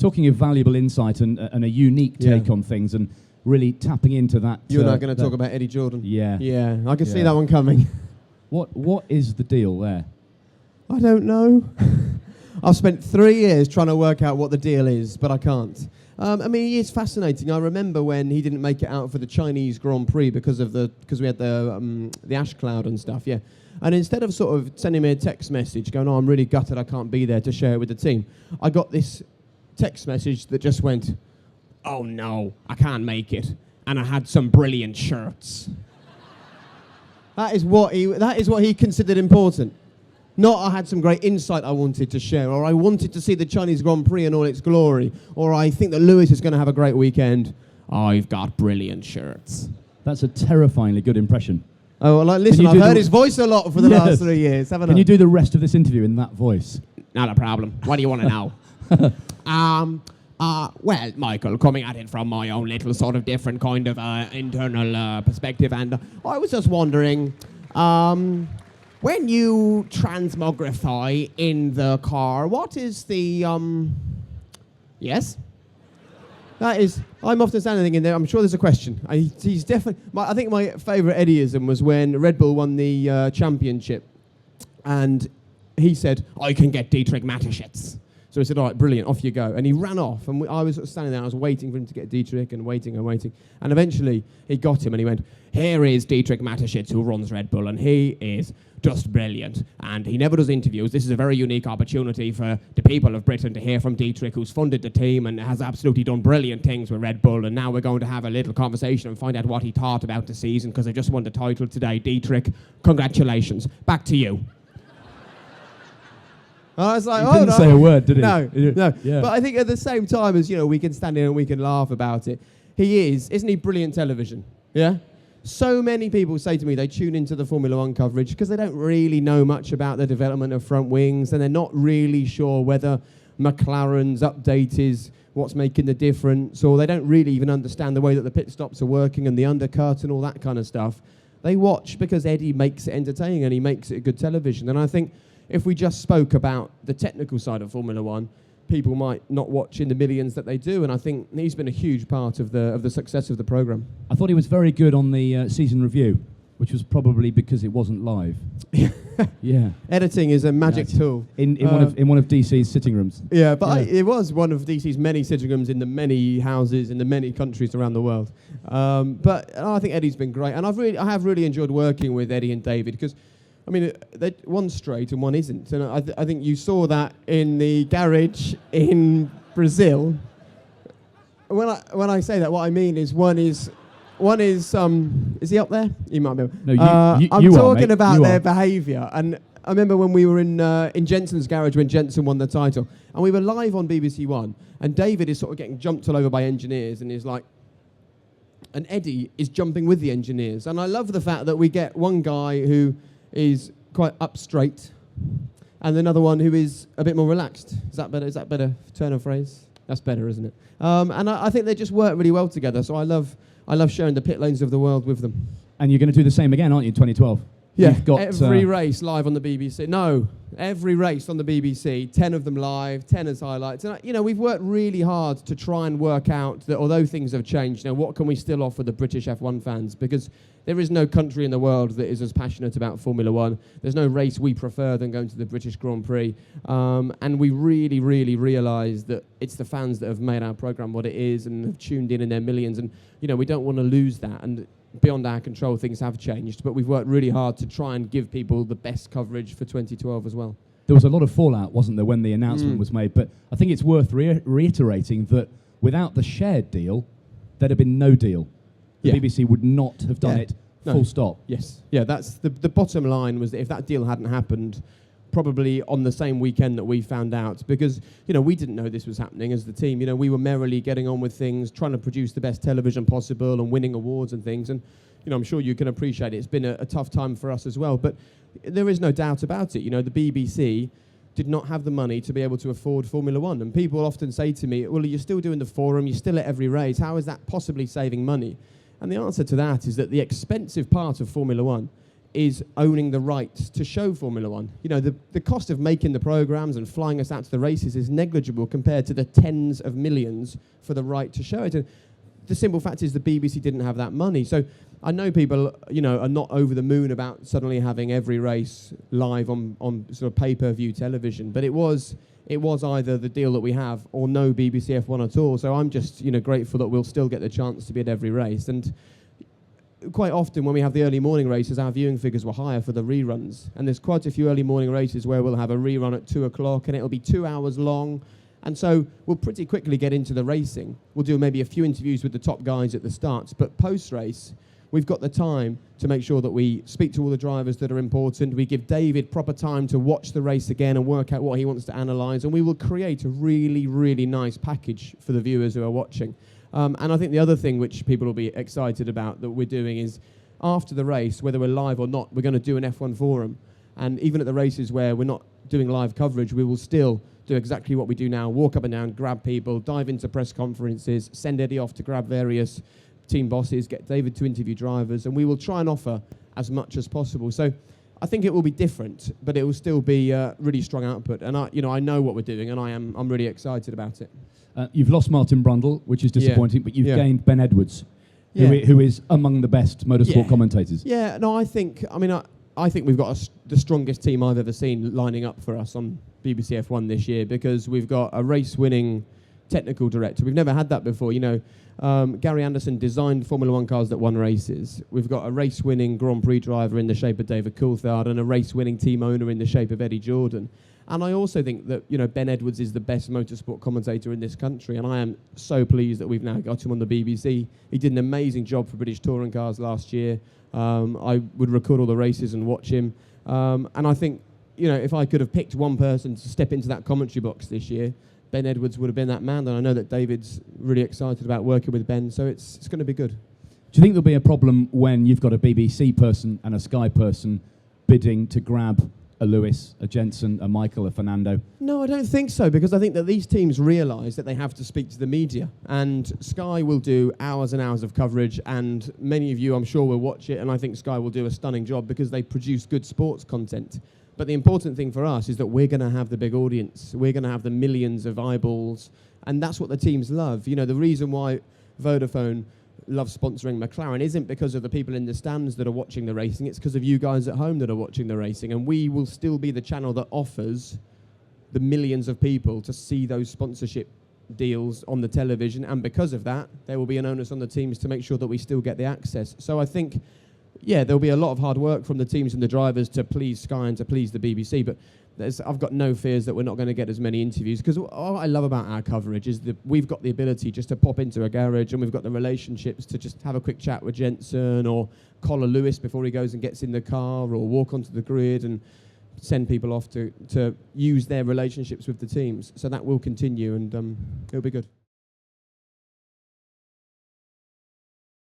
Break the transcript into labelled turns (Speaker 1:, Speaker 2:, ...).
Speaker 1: talking of valuable insight and a unique take on things and really tapping into that.
Speaker 2: You and I are going to talk about Eddie Jordan.
Speaker 1: Yeah.
Speaker 2: Yeah, I can see that one coming.
Speaker 1: What is the deal there?
Speaker 2: I don't know. I've spent 3 years trying to work out what the deal is, but I can't. I mean, it's fascinating. I remember when he didn't make it out for the Chinese Grand Prix because we had the ash cloud and stuff. Yeah, and instead of sort of sending me a text message going, "Oh, I'm really gutted I can't be there to share it with the team," I got this text message that just went, "Oh no, I can't make it, and I had some brilliant shirts." That is what he considered important. Not I had some great insight I wanted to share, or I wanted to see the Chinese Grand Prix in all its glory, or I think that Lewis is going to have a great weekend. I've got brilliant shirts.
Speaker 1: That's a terrifyingly good impression.
Speaker 2: Oh, well, like, listen, I've heard his voice a lot for the last 3 years, haven't I?
Speaker 1: Can you do the rest of this interview in that voice?
Speaker 3: Not a problem. What do you want to know? Well, Michael, coming at it from my own little sort of different kind of internal perspective, and I was just wondering, when you transmogrify in the car, what is the, yes? That is, I'm often standing in there, I'm sure there's a question. He's definitely, I think my favourite Eddieism was when Red Bull won the championship, and he said, "I can get Dietrich Mateschitz." So he said, "All right, brilliant, off you go." And he ran off, and I was sort of standing there, I was waiting for him to get Dietrich, and waiting. And eventually, he got him, and he went, "Here is Dietrich Mateschitz, who runs Red Bull, and he is just brilliant. And he never does interviews. This is a very unique opportunity for the people of Britain to hear from Dietrich, who's funded the team and has absolutely done brilliant things with Red Bull. And now we're going to have a little conversation and find out what he thought about the season, because I just won the title today. Dietrich, congratulations. Back to you."
Speaker 2: I was like,
Speaker 1: he didn't say a word, did he?
Speaker 2: No.
Speaker 1: Yeah.
Speaker 2: But I think at the same time as, we can stand here and we can laugh about it, isn't he brilliant television? Yeah? So many people say to me they tune into the Formula One coverage because they don't really know much about the development of front wings, and they're not really sure whether McLaren's update is what's making the difference, or they don't really even understand the way that the pit stops are working and the undercut and all that kind of stuff. They watch because Eddie makes it entertaining and he makes it good television. And I think if we just spoke about the technical side of Formula One, people might not watch in the millions that they do, and I think he's been a huge part of the success of the programme.
Speaker 1: I thought he was very good on the season review, which was probably because it wasn't live. Yeah.
Speaker 2: Editing is a magic tool.
Speaker 1: In one of DC's sitting rooms.
Speaker 2: Yeah, but it was one of DC's many sitting rooms in the many houses in the many countries around the world. But I think Eddie's been great, and I have really enjoyed working with Eddie and David, because I mean, one's straight and one isn't, and I think you saw that in the garage in Brazil. When I say that, what I mean is one is he up there? He might be.
Speaker 1: No,
Speaker 2: I'm talking about their behaviour, and I remember when we were in Jensen's garage when Jensen won the title, and we were live on BBC One, and David is sort of getting jumped all over by engineers, and he's like, and Eddie is jumping with the engineers, and I love the fact that we get one guy who is quite up straight, and another one who is a bit more relaxed. Is that better? Is that better turn of phrase? That's better, isn't it? And I think they just work really well together. So I love sharing the pit lanes of the world with them.
Speaker 1: And you're going to do the same again, aren't you, in 2012?
Speaker 2: Yeah, every race live on the BBC. No, every race on the BBC, 10 of them live, 10 as highlights. And, we've worked really hard to try and work out that although things have changed, what can we still offer the British F1 fans? Because there is no country in the world that is as passionate about Formula One. There's no race we prefer than going to the British Grand Prix. And we really, really realise that it's the fans that have made our programme what it is and have tuned in their millions. And, we don't want to lose that. And beyond our control, things have changed, but we've worked really hard to try and give people the best coverage for 2012 as well.
Speaker 1: There was a lot of fallout, wasn't there, when the announcement was made, but I think it's worth reiterating that without the shared deal, there'd have been no deal. The BBC would not have done it, full stop.
Speaker 2: Yes. Yeah, that's the bottom line, was that if that deal hadn't happened, probably on the same weekend that we found out, because, we didn't know this was happening as the team. We were merrily getting on with things, trying to produce the best television possible and winning awards and things. And, I'm sure you can appreciate it. It's been a tough time for us as well. But there is no doubt about it. The BBC did not have the money to be able to afford Formula One. And people often say to me, well, you're still doing the forum, you're still at every race. How is that possibly saving money? And the answer to that is that the expensive part of Formula One is owning the rights to show Formula One. You know, the cost of making the programs and flying us out to the races is negligible compared to the tens of millions for the right to show it. And the simple fact is the BBC didn't have that money. So I know people, you know, are not over the moon about suddenly having every race live on sort of pay-per-view television, but it was either the deal that we have or no BBC F1 at all. So I'm just, you know, grateful that we'll still get the chance to be at every race. And quite often when we have the early morning races, our viewing figures were higher for the reruns. And there's quite a few early morning races where we'll have a rerun at 2 o'clock and it'll be 2 hours long. And so we'll pretty quickly get into the racing. We'll do maybe a few interviews with the top guys at the starts, but post-race, we've got the time to make sure that we speak to all the drivers that are important. We give David proper time to watch the race again and work out what he wants to analyse. And we will create a really, really nice package for the viewers who are watching. And I think the other thing which people will be excited about that we're doing is after the race, whether we're live or not, we're going to do an F1 forum. And even at the races where we're not doing live coverage, we will still do exactly what we do now, walk up and down, grab people, dive into press conferences, send Eddie off to grab various team bosses, get David to interview drivers, and we will try and offer as much as possible. So I think it will be different, but it will still be really strong output. And I know what we're doing, and I'm really excited about it.
Speaker 1: You've lost Martin Brundle, which is disappointing, but you've gained Ben Edwards,
Speaker 2: Yeah.
Speaker 1: who is among the best motorsport commentators.
Speaker 2: Yeah, no, I think we've got the strongest team I've ever seen lining up for us on BBC F1 this year, because we've got a race-winning technical director. We've never had that before. You know, Gary Anderson designed Formula One cars that won races. We've got a race-winning Grand Prix driver in the shape of David Coulthard and a race-winning team owner in the shape of Eddie Jordan. And I also think that, you know, Ben Edwards is the best motorsport commentator in this country, and I am so pleased that we've now got him on the BBC. He did an amazing job for British Touring Cars last year. I would record all the races and watch him. And I think, you know, if I could have picked one person to step into that commentary box this year, Ben Edwards would have been that man. And I know that David's really excited about working with Ben, so it's going to be good.
Speaker 1: Do you think there'll be a problem when you've got a BBC person and a Sky person bidding to grab a Lewis, a Jensen, a Michael, a Fernando?
Speaker 2: No, I don't think so, because I think that these teams realise that they have to speak to the media, and Sky will do hours and hours of coverage, and many of you, I'm sure, will watch it, and I think Sky will do a stunning job because they produce good sports content. But the important thing for us is that we're going to have the big audience. We're going to have the millions of eyeballs, and that's what the teams love. You know, the reason why Vodafone loves sponsoring McLaren isn't because of the people in the stands that are watching the racing, it's because of you guys at home that are watching the racing, and we will still be the channel that offers the millions of people to see those sponsorship deals on the television, and because of that, there will be an onus on the teams to make sure that we still get the access. So I think, yeah, there'll be a lot of hard work from the teams and the drivers to please Sky and to please the BBC, but I've got no fears that we're not going to get as many interviews, because what I love about our coverage is that we've got the ability just to pop into a garage, and we've got the relationships to just have a quick chat with Jensen or collar Lewis before he goes and gets in the car, or walk onto the grid and send people off to use their relationships with the teams. So that will continue, and it'll be good.